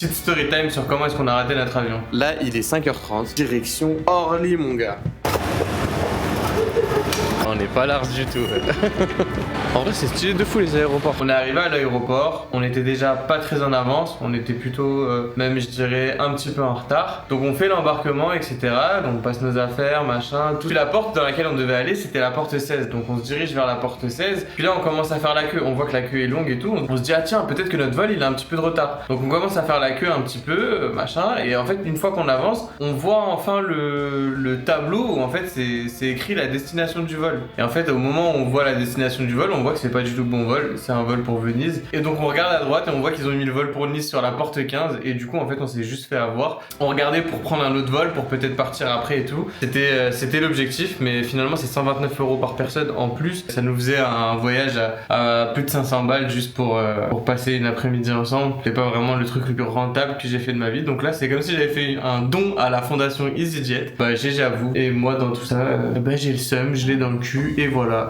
Petite story time sur comment est-ce qu'on a raté notre avion. Là, il est 5h30, direction Orly, mon gars. On n'est pas large du tout. En vrai, c'est stylé de fou les aéroports. On est arrivé à l'aéroport, on était déjà pas très en avance, on était plutôt, même je dirais, un petit peu en retard. Donc on fait l'embarquement, etc. Donc on passe nos affaires, machin, tout. Puis la porte dans laquelle on devait aller, c'était la porte 16. Donc on se dirige vers la porte 16. Puis là, on commence à faire la queue. On voit que la queue est longue et tout. On se dit, ah tiens, peut-être que notre vol, il a un petit peu de retard. Donc on commence à faire la queue un petit peu, machin. Et en fait, une fois qu'on avance, on voit enfin le tableau où en fait c'est écrit la destination du vol. Et en fait, au moment où on voit la destination du vol, on voit que c'est pas du tout le bon vol, c'est un vol pour Venise. Et donc on regarde à droite et on voit qu'ils ont mis le vol pour Nice sur la porte 15. Et du coup, en fait, on s'est juste fait avoir. On regardait pour prendre un autre vol pour peut-être partir après et tout. C'était l'objectif, mais finalement, c'est 129 € par personne en plus. Ça nous faisait un voyage à plus de 500 balles juste pour passer une après-midi ensemble. C'est pas vraiment le truc le plus rentable que j'ai fait de ma vie. Donc là, c'est comme si j'avais fait un don à la fondation EasyJet. Bah, j'avoue. Et moi, dans tout ça, j'ai le seum, je l'ai dans le cul. Et voilà.